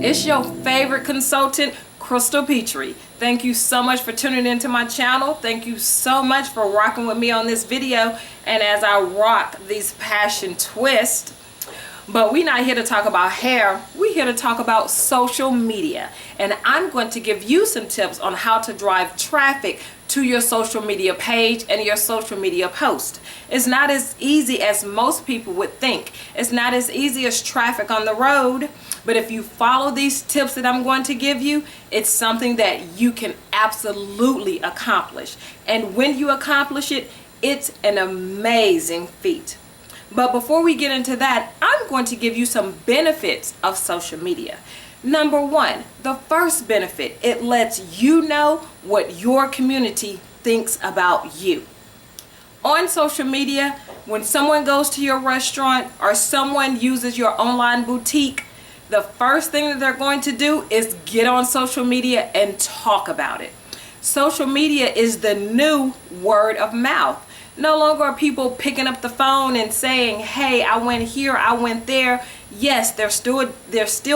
It's your favorite consultant, Crystal Petrie. Thank you so much for tuning into my channel. Thank you so much for rocking with me on this video. And as I rock these passion twists, but we're not here to talk about hair. We're here to talk about social media. And I'm going to give you some tips on how to drive traffic to your social media page and your social media post. It's not as easy as most people would think. It's not as easy as traffic on the road. But if you follow these tips that I'm going to give you, it's something that you can absolutely accomplish. And when you accomplish it, it's an amazing feat. But before we get into that, I'm going to give you some benefits of social media. Number one, the first benefit, it lets you know what your community thinks about you. On social media, when someone goes to your restaurant or someone uses your online boutique, the first thing that they're going to do is get on social media and talk about it. Social media is the new word of mouth. No longer are people picking up the phone and saying, hey, I went here, I went there. Yes, they're still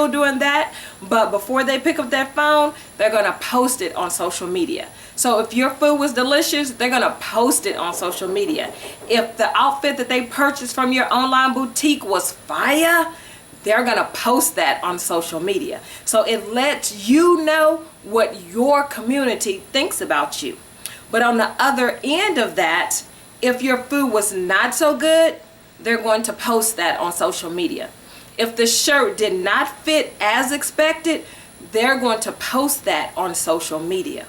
doing that, but before they pick up that phone, they're going to post it on social media. So if your food was delicious, they're going to post it on social media. If the outfit that they purchased from your online boutique was fire, they're going to post that on social media. So it lets you know what your community thinks about you. But on the other end of that, if your food was not so good, they're going to post that on social media. If the shirt did not fit as expected, they're going to post that on social media.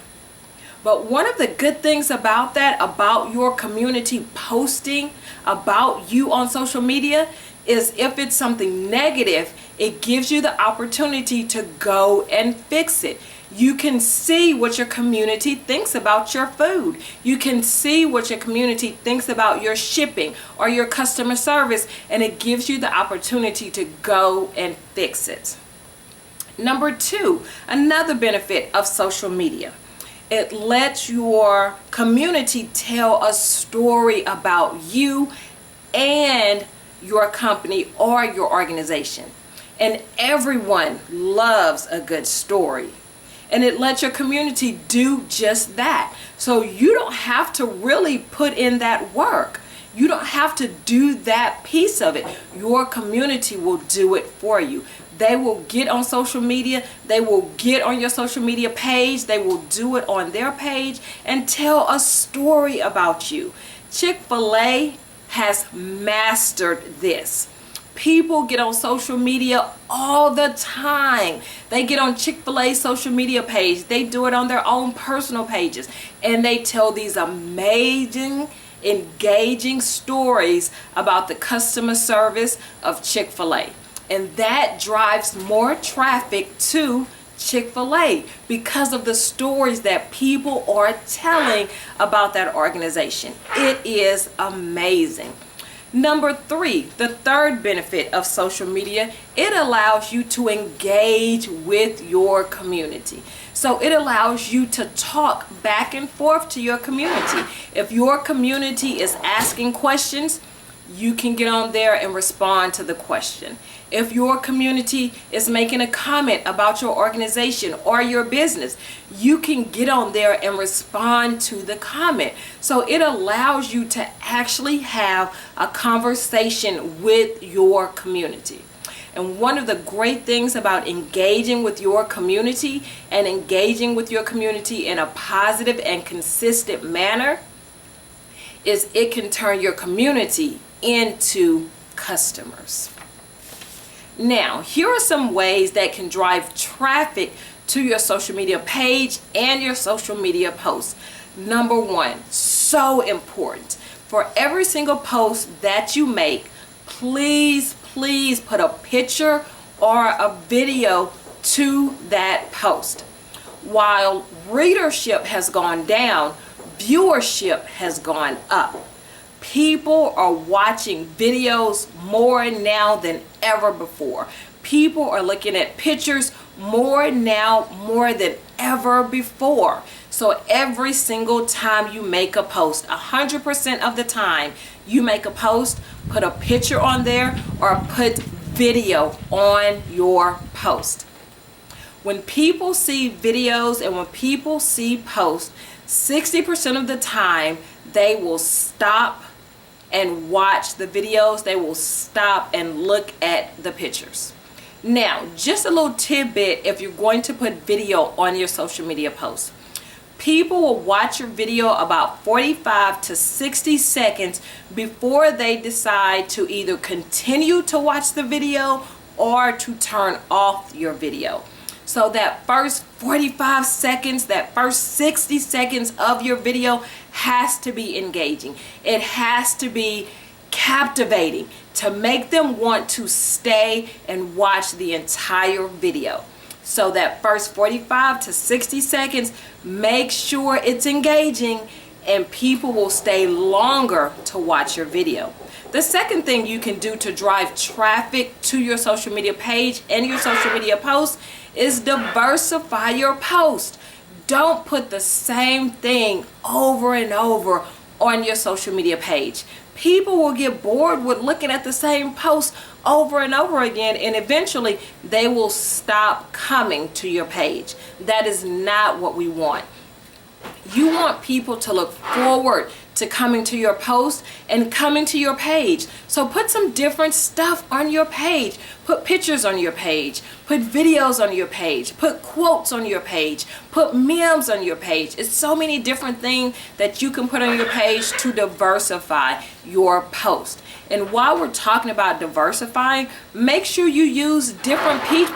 But one of the good things about that, about your community posting about you on social media, is if it's something negative, it gives you the opportunity to go and fix it. You can see what your community thinks about your food. You can see what your community thinks about your shipping or your customer service, and it gives you the opportunity to go and fix it. Number two, another benefit of social media. It lets your community tell a story about you and your company or your organization. And everyone loves a good story. And it lets your community do just that. So you don't have to really put in that work. You don't have to do that piece of it. Your community will do it for you. They will get on social media. They will get on your social media page. They will do it on their page and tell a story about you. Chick-fil-A has mastered this. People get on social media all the time. They get on Chick-fil-A's social media page. They do it on their own personal pages. And they tell these amazing, engaging stories about the customer service of Chick-fil-A. And that drives more traffic to Chick-fil-A because of the stories that people are telling about that organization. It is amazing. Number three, the third benefit of social media, it allows you to engage with your community. So it allows you to talk back and forth to your community. If your community is asking questions, you can get on there and respond to the question. If your community is making a comment about your organization or your business, you can get on there and respond to the comment. So it allows you to actually have a conversation with your community. And one of the great things about engaging with your community and engaging with your community in a positive and consistent manner is it can turn your community into customers. Now, here are some ways that can drive traffic to your social media page and your social media posts. Number one, so important. For every single post that you make, please put a picture or a video to that post. While readership has gone down, viewership has gone up. People are watching videos more now than ever before. People are looking at pictures more now, more than ever before. So every single time you make a post, 100% of the time you make a post, put a picture on there or put video on your post. When people see videos and when people see posts, 60% of the time they will stop and watch the videos. They will stop and look at the pictures. Now, just a little tidbit if you're going to put video on your social media posts. People will watch your video about 45 to 60 seconds before they decide to either continue to watch the video or to turn off your video. So that first 45 seconds, that first 60 seconds of your video has to be engaging. It has to be captivating to make them want to stay and watch the entire video. So that first 45 to 60 seconds, make sure it's engaging and people will stay longer to watch your video. The second thing you can do to drive traffic to your social media page and your social media posts is diversify your post. Don't put the same thing over and over on your social media page. People will get bored with looking at the same post over and over again, and eventually they will stop coming to your page. That is not what we want. You want people to look forward to coming to your post and coming to your page. So put some different stuff on your page. Put pictures on your page. Put videos on your page. Put quotes on your page. Put memes on your page. It's so many different things that you can put on your page to diversify your post. And while we're talking about diversifying, make sure you use different people.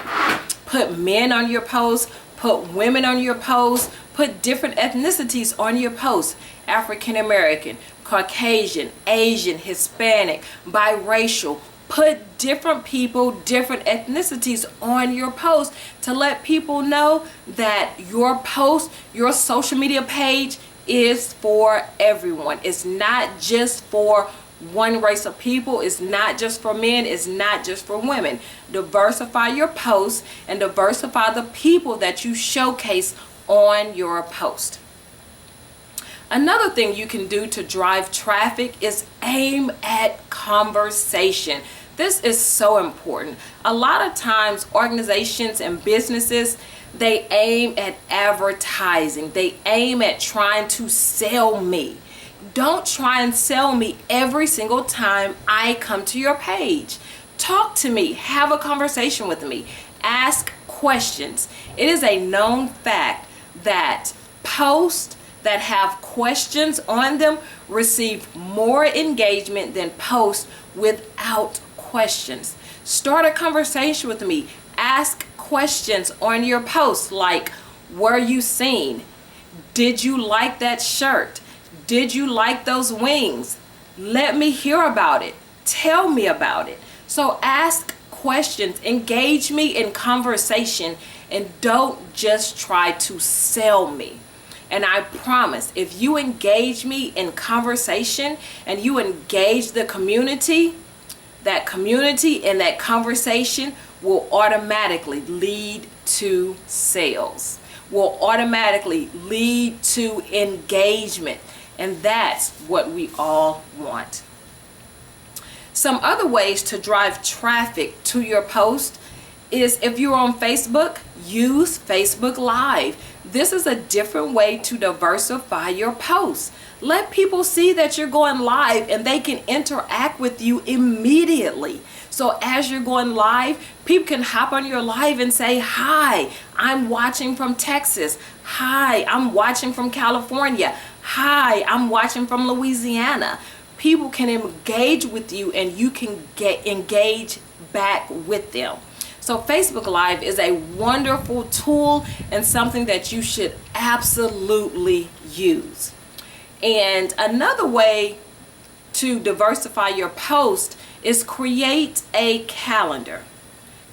Put men on your post. Put women on your post. Put different ethnicities on your post. African American, Caucasian, Asian, Hispanic, biracial. Put different people, different ethnicities on your post to let people know that your post, your social media page is for everyone. It's not just for one race of people. It's not just for men. It's not just for women. Diversify your posts and diversify the people that you showcase on your post. Another thing you can do to drive traffic is aim at conversation. This is so important. A lot of times organizations and businesses, they aim at advertising. They aim at trying to sell me. Don't try and sell me every single time I come to your page. Talk to me. Have a conversation with me. Ask questions. It is a known fact that posts that have questions on them receive more engagement than posts without questions. Start a conversation with me. Ask questions on your posts like, were you seen? Did you like that shirt? Did you like those wings? Let me hear about it. Tell me about it. So ask questions. Engage me in conversation and don't just try to sell me. And I promise, if you engage me in conversation and you engage the community, that community and that conversation will automatically lead to sales, will automatically lead to engagement. And that's what we all want. Some other ways to drive traffic to your post is if you're on Facebook, use Facebook Live. This is a different way to diversify your posts. Let people see that you're going live and they can interact with you immediately. So as you're going live, people can hop on your live and say, hi, I'm watching from Texas. Hi, I'm watching from California. Hi, I'm watching from Louisiana. People can engage with you and you can get engaged back with them. So Facebook Live is a wonderful tool and something that you should absolutely use. And another way to diversify your post is create a calendar.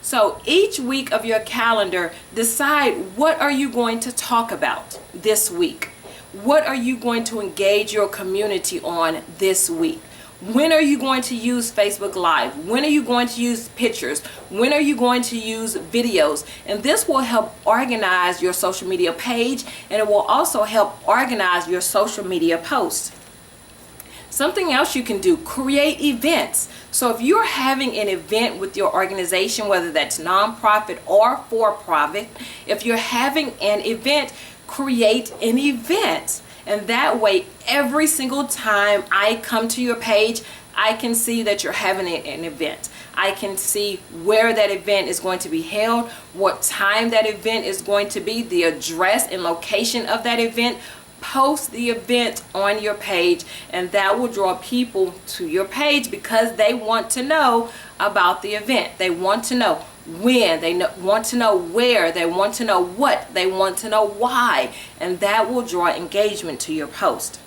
So each week of your calendar, decide what are you going to talk about this week? What are you going to engage your community on this week? When are you going to use Facebook Live? When are you going to use pictures? When are you going to use videos? And this will help organize your social media page, and it will also help organize your social media posts. Something else you can do, create events. So if you're having an event with your organization, whether that's nonprofit or for-profit, if you're having an event, create an event. And that way, every single time I come to your page, I can see that you're having an event. I can see where that event is going to be held, what time that event is going to be, the address and location of that event. Post the event on your page, and that will draw people to your page because they want to know about the event. They want to know when, want to know where, they want to know what, they want to know why, and that will draw engagement to your post.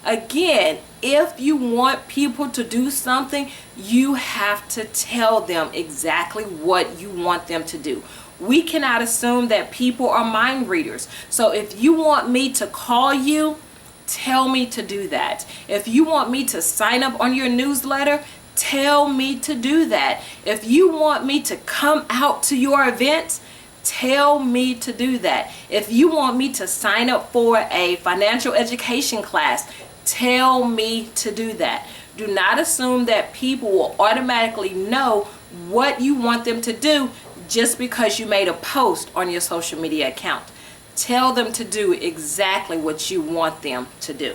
Again, if you want people to do something, you have to tell them exactly what you want them to do. We cannot assume that people are mind readers. So if you want me to call you, tell me to do that. If you want me to sign up on your newsletter, tell me to do that. If you want me to come out to your events, tell me to do that. If you want me to sign up for a financial education class, tell me to do that. Do not assume that people will automatically know what you want them to do just because you made a post on your social media account. Tell them to do exactly what you want them to do.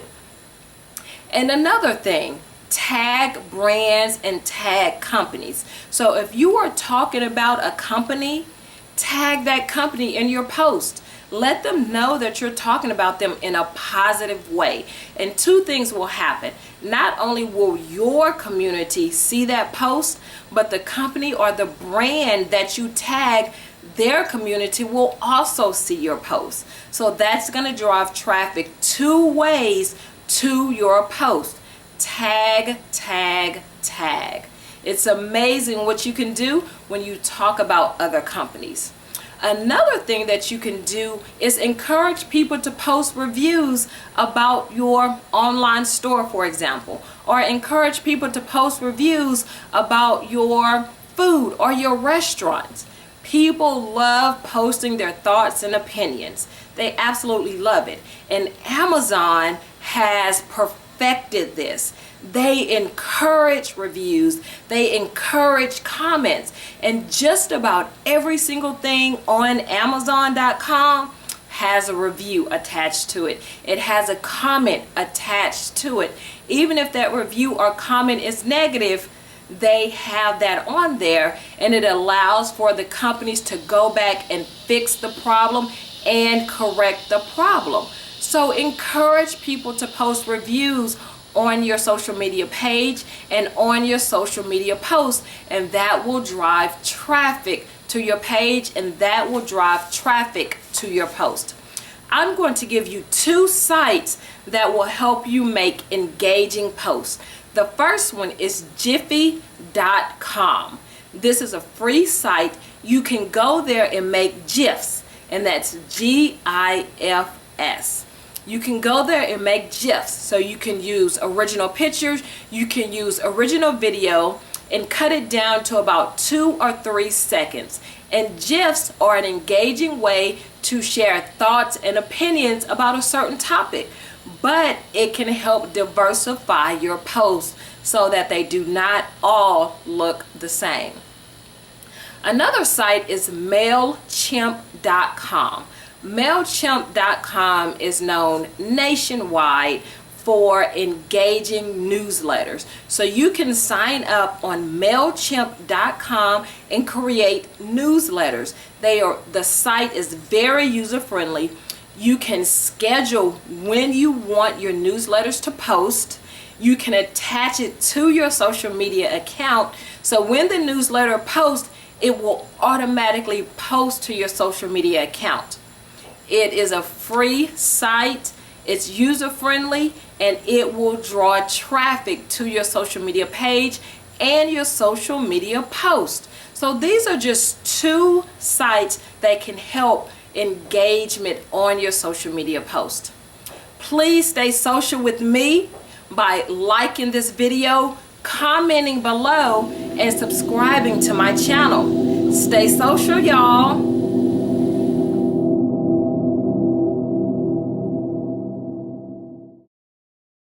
And another thing, tag brands and tag companies. So if you are talking about a company, tag that company in your post. Let them know that you're talking about them in a positive way. And two things will happen. Not only will your community see that post, but the company or the brand that you tag, their community will also see your post. So that's going to drive traffic two ways to your post. Tag, tag, tag. It's amazing what you can do when you talk about other companies. Another thing that you can do is encourage people to post reviews about your online store, for example, or encourage people to post reviews about your food or your restaurants. People love posting their thoughts and opinions. They absolutely love it. And Amazon has perfected this. They encourage reviews, they encourage comments, and just about every single thing on Amazon.com has a review attached to it. It has a comment attached to it. Even if that review or comment is negative, they have that on there, and it allows for the companies to go back and fix the problem and correct the problem. So encourage people to post reviews on your social media page and on your social media posts, and that will drive traffic to your page, and that will drive traffic to your post. I'm going to give you two sites that will help you make engaging posts. The first one is Giphy.com. This is a free site. You can go there and make GIFs, and that's GIFs. You can go there and make GIFs, so you can use original pictures, you can use original video, and cut it down to about 2 or 3 seconds. And GIFs are an engaging way to share thoughts and opinions about a certain topic, but it can help diversify your posts so that they do not all look the same. Another site is MailChimp.com. MailChimp.com is known nationwide for engaging newsletters. So you can sign up on MailChimp.com and create newsletters. The site is very user-friendly. You can schedule when you want your newsletters to post. You can attach it to your social media account. So when the newsletter posts, it will automatically post to your social media account. It is a free site, it's user-friendly, and it will draw traffic to your social media page and your social media post. So these are just two sites that can help engagement on your social media post. Please stay social with me by liking this video, commenting below, and subscribing to my channel. Stay social, y'all.